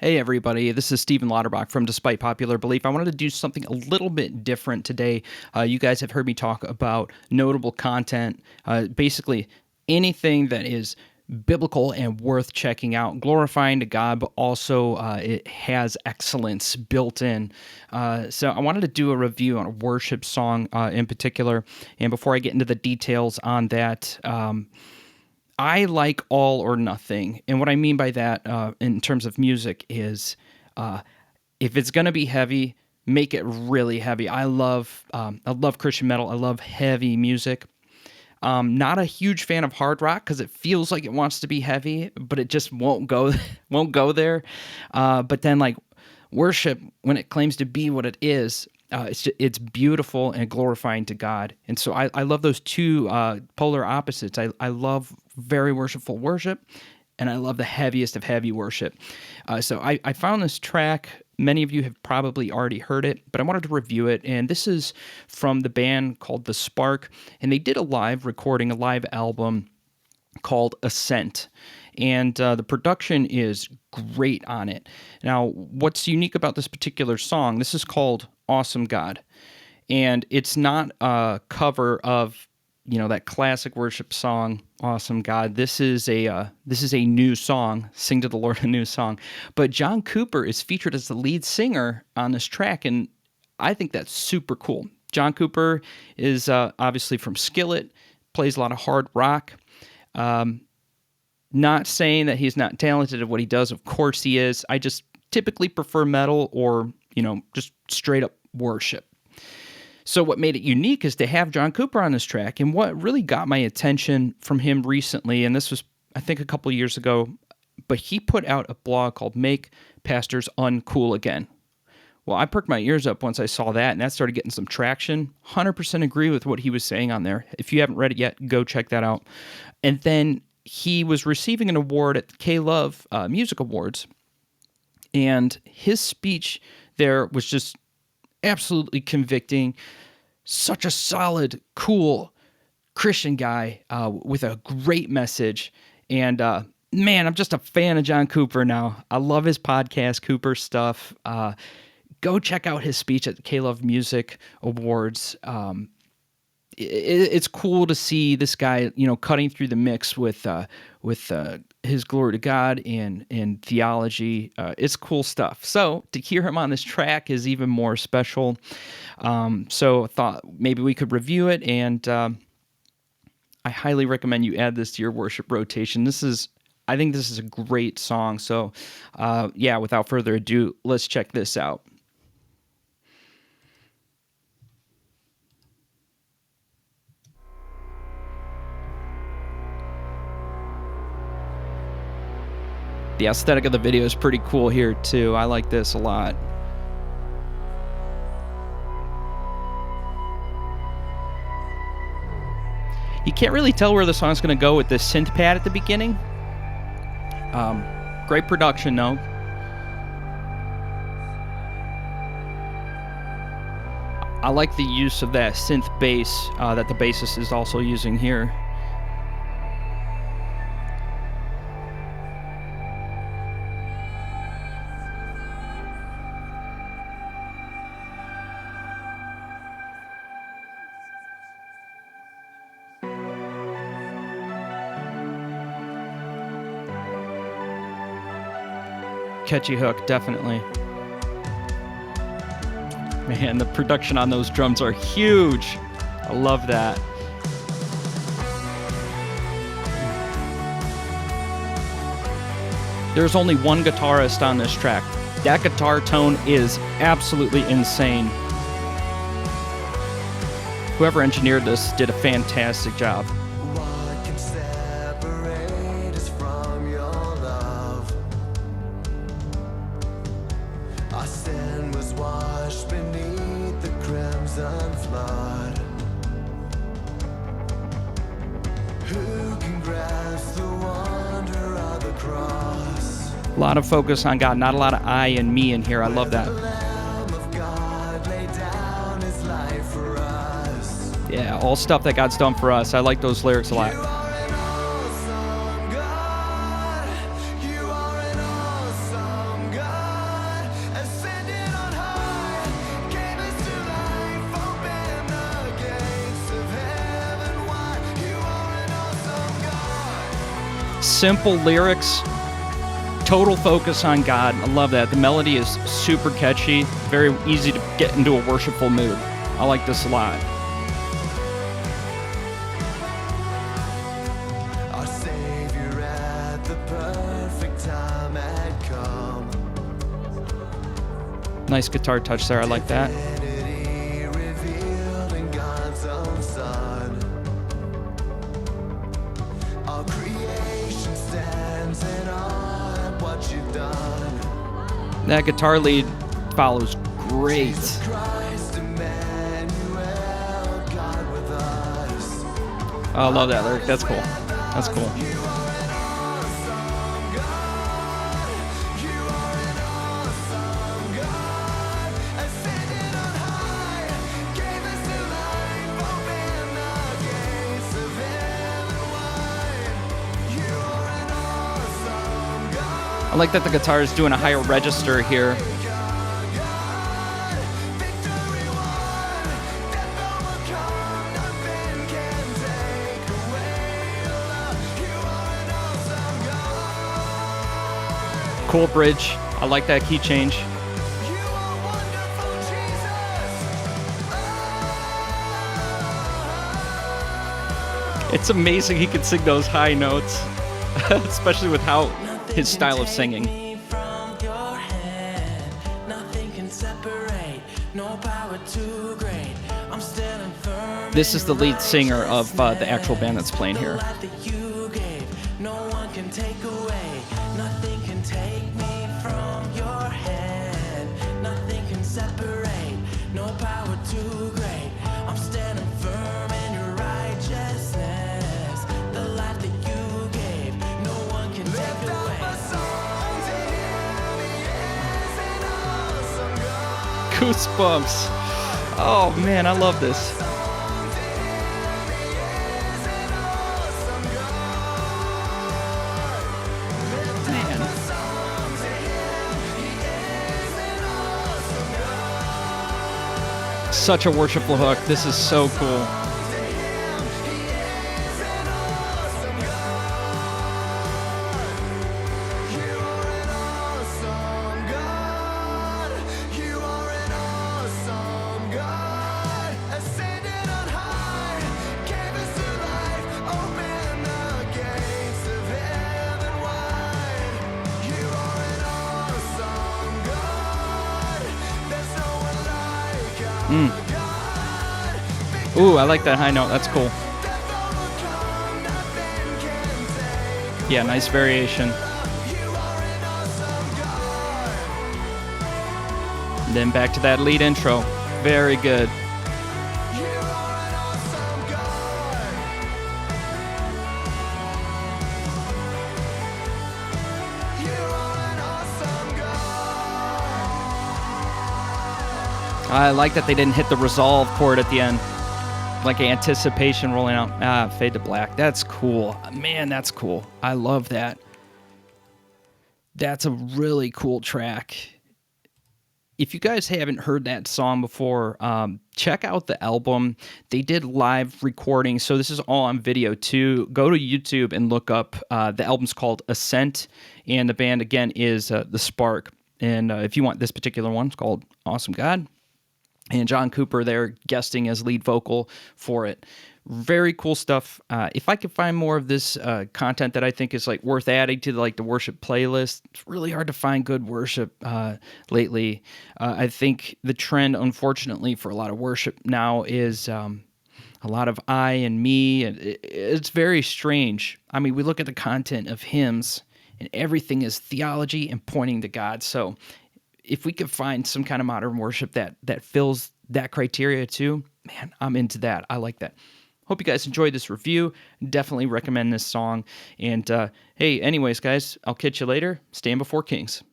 Hey everybody, this is Stephen Lauterbach from Despite Popular Belief. I wanted to do something a little bit different today. You guys have heard me talk about notable content, basically anything that is biblical and worth checking out, glorifying to God, but also it has excellence built in. So I wanted to do a review on a worship song in particular. And before I get into the details on that, I like all or nothing. And what I mean by that in terms of music is if it's going to be heavy, make it really heavy. I love Christian metal. I love heavy music. Not a huge fan of hard rock because it feels like it wants to be heavy, but it just won't go there. But then like worship, when it claims to be what it is, it's beautiful and glorifying to God. And so I love those two polar opposites. I love very worshipful worship, and I love the heaviest of heavy worship. So I found this track. Many of you have probably already heard it, but I wanted to review it. And this is from the band called The Spark, and they did a live album called ASCENT. And the production is great on it. Now, what's unique about this particular song, this is called Awesome God. And it's not a cover of, that classic worship song, Awesome God. This is a new song, Sing to the Lord a new song. But John Cooper is featured as the lead singer on this track, and I think that's super cool. John Cooper is obviously from Skillet, plays a lot of hard rock. Not saying that he's not talented at what he does. Of course he is. I just typically prefer metal or, just straight up worship. So what made it unique is to have John Cooper on this track. And what really got my attention from him recently, and this was, I think, a couple years ago, but he put out a blog called Make Pastors Uncool Again. Well, I perked my ears up once I saw that, and that started getting some traction. 100% agree with what he was saying on there. If you haven't read it yet, go check that out. And then he was receiving an award at the K-Love Music Awards, and his speech there was just absolutely convicting. Such a solid, cool Christian guy with a great message. And man, I'm just a fan of John Cooper now. I love his podcast, Cooper Stuff. Go check out his speech at the K-Love Music Awards. It's cool to see this guy, cutting through the mix with his glory to God and theology. It's cool stuff. So to hear him on this track is even more special. So I thought maybe we could review it, and I highly recommend you add this to your worship rotation. I think this is a great song. So without further ado, let's check this out. The aesthetic of the video is pretty cool here too. I like this a lot. You can't really tell where the song's going to go with this synth pad at the beginning. Great production though. I like the use of that synth bass that the bassist is also using here. Catchy hook, definitely. Man, the production on those drums are huge. I love that. There's only one guitarist on this track. That guitar tone is absolutely insane. Whoever engineered this did a fantastic job. A lot of focus on God, not a lot of I and me in here. I love that. Yeah, all stuff that God's done for us. I like those lyrics a lot. You are an awesome God. simple lyrics, total focus on God. I love that. The melody is super catchy, very easy to get into a worshipful mood. I like this a lot. Our Savior at the perfect time had come. Nice guitar touch there. I like that. Divinity revealed in God's own Son. All creation stands in awe at what you've done. That guitar lead follows great. Christ, Immanuel, God with us. Oh, I love that lyric. That's cool. That's cool. You are an awesome God. You are an awesome God. Ascended on high, gave us new life, opened the gates of heaven wide. You are an awesome God. I like that the guitar is doing a higher register here. Victory won, death overcome, nothing can take away your love. You are an awesome God. Cool bridge. I like that key change. You are wonderful, Jesus. It's amazing he can sing those high notes, especially with how his style of singing. From your hand, nothing can separate, no power too great. I'm standing firm. This is the lead singer of the actual band that's playing here. Life that you gave, no one can take away. Nothing can take me from your hand. Nothing can separate, no power too great. I'm standing firm in your righteousness. The life that you gave, no one can take away. Goosebumps. Oh man, I love this. Man. Such a worshipful hook. This is so cool. Ooh, I like that high note. That's cool. Yeah, nice variation. And then back to that lead intro. Very good. I like that they didn't hit the resolve chord at the end. Like anticipation rolling out. Fade to black. That's cool. Man, that's cool. I love that. That's a really cool track. If you guys haven't heard that song before, check out the album. They did live recordings, so this is all on video too. Go to YouTube and look up. The album's called ASCENT, and the band, again, is The Spark. And if you want this particular one, it's called Awesome God. And John Cooper there guesting as lead vocal for it. Very cool stuff. If I could find more of this content that I think is like worth adding to the worship playlist, it's really hard to find good worship lately. I think the trend, unfortunately, for a lot of worship now is a lot of I and me, and it's very strange. I mean, we look at the content of hymns, and everything is theology and pointing to God. So if we could find some kind of modern worship that fills that criteria too, man, I'm into that. I like that. Hope you guys enjoyed this review. Definitely recommend this song. And hey, anyways, guys, I'll catch you later. Stand before kings.